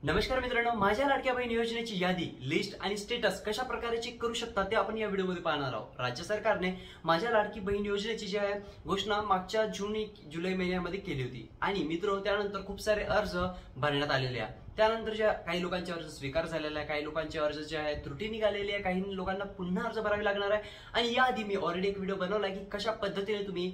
नमस्कार मित्रांनो, माझ्या लाडक्या बहीण योजनेची यादी, लिस्ट आणि स्टेटस कशा प्रकारे चेक करू शकता ते आपण या व्हिडिओमध्ये पाहणार आहोत। राज्य सरकारने माझ्या लाडकी बहीण योजनेची जी आहे घोषणा मागच्या जुलै महिन्यामध्ये केली होती आणि मित्र त्यानंतर खूप सारे अर्ज भरण्यात आलेले आहेत। त्यानंतर ज्या काही लोकांचे अर्ज स्वीकार झालेले आहे, काही लोकांचे अर्ज जे आहे त्रुटी निघालेली आहे, काही लोकांना पुन्हा अर्ज भरावे लागणार आहे। आणि याआधी मी ऑलरेडी एक व्हिडिओ बनवला आहे की कशा पद्धतीने तुम्ही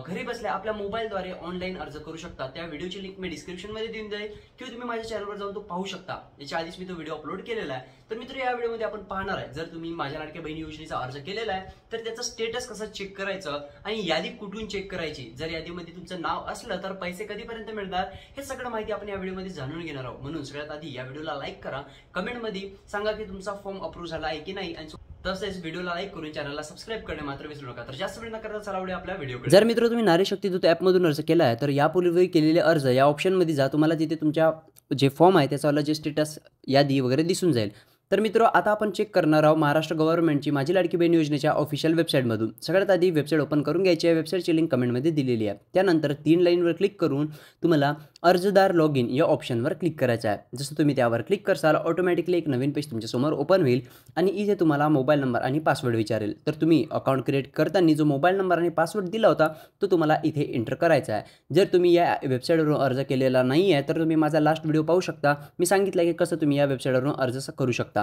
घरी बसल्या आपल्या मोबाईलद्वारे ऑनलाईन अर्ज करू शकता। त्या व्हिडिओची लिंक मी डिस्क्रिप्शन मध्ये देऊन देईल किंवा तुम्ही माझ्या चॅनलवर जाऊन तो पाहू शकता। याच्या आधीच मी तो व्हिडिओ अपलोड केलेला आहे। तर मित्र, या व्हिडिओमध्ये आपण पाहणार आहे, जर तुम्ही माझ्या लाडक्या बहीण योजनेचा अर्ज केलेला आहे तर त्याचा स्टेटस कसं चेक करायचं आणि यादी कुठून चेक करायची, जर यादीमध्ये तुमचं नाव असलं तर पैसे कधीपर्यंत मिळणार, हे सगळं माहिती आपण या व्हिडिओमध्ये जाणून घेणार आहोत। म्हणून सगळ्यात आधी या व्हिडिओला लाईक करा, कमेंट मध्ये सांगा की तुमचा फॉर्म अप्रूव्ह झाला आहे की नाही, आणि तसेच व्हिडिओला लाईक करून चॅनलला सबस्क्राइब करणे मात्र विसरू नका। तर जास्त वेळ न करता चला आपल्या व्हिडिओकडे। जर मित्र तुम्ही नारी शक्ती दूत ॲपमधून अर्ज केला आहे तर यापूर्वी केलेले अर्ज या ऑप्शनमध्ये जा, तुम्हाला तिथे तुमच्या जे फॉर्म आहे त्याच्यावाला जे स्टेटस यादी वगैरे दिसून जाईल। तर मित्र, आता आपण चेक करणार आहोत महाराष्ट्र गव्हर्नमेंटची माझी लाडकी बहीण योजनेच्या ऑफिशियल वेबसाईटमधून। सगळ्यात आधी वेबसाईट ओपन करून घ्यायची आहे। वेबसाईटची लिंक कमेंटमध्ये दिलेली आहे। त्यानंतर 3 लाईनवर क्लिक करून तुम्हाला अर्जदार लॉग इन या ऑप्शनवर क्लिक करायचं आहे। जसं तुम्ही त्यावर क्लिक करसाल ऑटोमॅटिकली एक नवीन पेज तुमच्यासमोर ओपन होईल आणि इथे तुम्हाला मोबाईल नंबर आणि पासवर्ड विचारेल। तर तुम्ही अकाउंट क्रिएट करताना जो मोबाईल नंबर आणि पासवर्ड दिला होता तो तुम्हाला इथे एंटर करायचा आहे। जर तुम्ही या वेबसाईटवरून अर्ज केलेला नाही आहे तर तुम्ही माझा लास्ट व्हिडिओ पाहू शकता। मी सांगितलं की कसं तुम्ही या वेबसाईटवरून अर्ज करू शकता।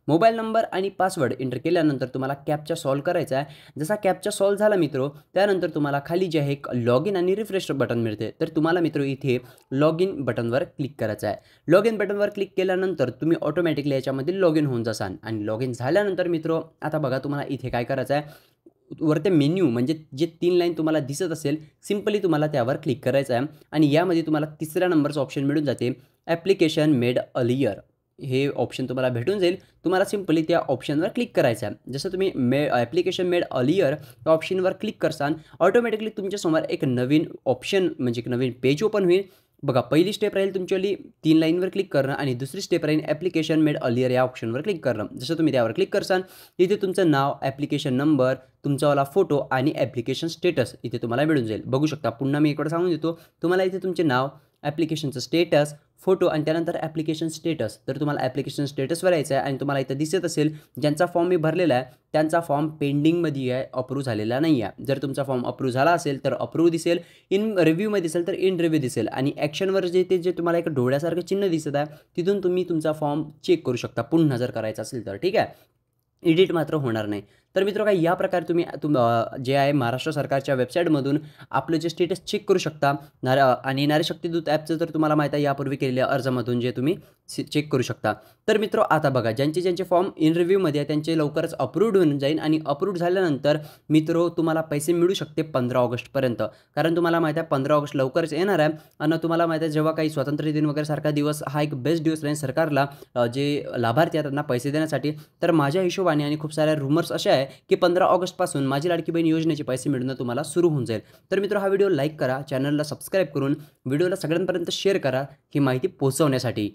मोबाईल नंबर आणि पासवर्ड एंटर केल्यानंतर तुम्हाला कॅप्चा सॉल्व करायचा आहे। जसा कॅप्चा सॉल्व झाला मित्र, त्यानंतर तुम्हाला खाली जे आहे एक लॉग इन आणि रिफ्रेश बटन मिळते। तर तुम्हाला मित्र इथे लॉग इन बटनवर क्लिक करायचं आहे। लॉग इन बटनवर क्लिक केल्यानंतर तुम्ही ऑटोमॅटिकली याच्यामध्ये लॉग इन होऊन जासाल आणि लॉग इन झाल्यानंतर मित्र आता बघा तुम्हाला इथे काय करायचं आहे, वरते मेन्यू म्हणजे जे 3 लाईन तुम्हाला दिसत असेल सिंपली तुम्हाला त्यावर क्लिक करायचं आहे आणि यामध्ये तुम्हाला तिसऱ्या नंबरचं ऑप्शन मिळून जाते ॲप्लिकेशन मेड अर्लियर, हे ऑप्शन तुम्हाला भेटून जाईल। तुम्हाला सिंपली त्या ऑप्शनवर क्लिक करायचं आहे। जसं तुम्ही ॲप्लिकेशन मेड अर्लियर या ऑप्शनवर क्लिक करसाल ऑटोमॅटिकली तुमच्यासमोर एक नवीन ऑप्शन म्हणजे एक नवीन पेज ओपन होईल। बघा, पहिली स्टेप राहील तुमच्यावाली 3 लाईनवर क्लिक करणं आणि दुसरी स्टेप राहील ॲप्लिकेशन मेड अर्लियर या ऑप्शनवर क्लिक करणं। जसं तुम्ही त्यावर क्लिक करसाल इथे तुमचं नाव, ॲप्लिकेशन नंबर, तुमचावाला फोटो आणि ॲप्लिकेशन स्टेटस इथे तुम्हाला मिळून जाईल। बघू शकता, पुन्हा मी इकडे सांगून देतो तुम्हाला इथे तुमचे नाव, ॲप्लिकेशनचं स्टेटस, फोटो आणि त्यानंतर ॲप्लिकेशन स्टेटस। तर तुम्हाला ॲप्लिकेशन स्टेटसवर यायचं आहे आणि तुम्हाला इथं दिसत असेल ज्यांचा फॉर्म मी भरलेला आहे त्यांचा फॉर्म पेंडिंगमध्ये आहे, अप्रूव्ह झालेला नाही आहे। जर तुमचा फॉर्म अप्रूव्ह झाला असेल तर अप्रूव्ह दिसेल, इन रिव्ह्यूमध्ये दिसेल तर इन रिव्ह्यू दिसेल आणि ॲक्शनवर जे तुम्हाला एक डोळ्यासारखं चिन्ह दिसत आहे तिथून तुम्ही तुमचा फॉर्म चेक करू शकता पुन्हा जर करायचा असेल तर, ठीक आहे। एडिट मात्र होणार नाही। तर मित्र, काय या प्रकारे तुम्ही जे आहे महाराष्ट्र सरकारच्या वेबसाईटमधून आपलं जे स्टेटस चेक करू शकता। आणि नारी शक्ती दूत ॲपचं तर तुम्हाला माहीत आहे यापूर्वी केलेल्या अर्जामधून जे तुम्ही चेक करू शकता। तर मित्र, आता बघा ज्यांचे फॉर्म इन रिव्ह्यूमध्ये आहे त्यांचे लवकरच अप्रूव्ड होऊन जाईल आणि अप्रूव्ड झाल्यानंतर मित्र तुम्हाला पैसे मिळू शकते 15 ऑगस्टपर्यंत, कारण तुम्हाला माहीत आहे 15 ऑगस्ट लवकरच येणार आहे आणि तुम्हाला माहीत आहे जेव्हा काही स्वातंत्र्य दिन वगैरे सारखा दिवस हा एक बेस्ट दिवस राहील सरकारला जे लाभार्थी आहेत त्यांना पैसे देण्यासाठी। तर माझ्या हिशोबाने आणि खूप साऱ्या रूमर्स अशा आहे की 15 ऑगस्टपासून माझी लाडकी बहीण योजनेचे पैसे मिळणं तुम्हाला सुरू होऊन जाईल। तर मित्र, हा व्हिडिओ लाईक करा, चॅनलला सबस्क्राईब करून व्हिडिओला सगळ्यांपर्यंत शेअर करा ही माहिती पोहोचवण्यासाठी।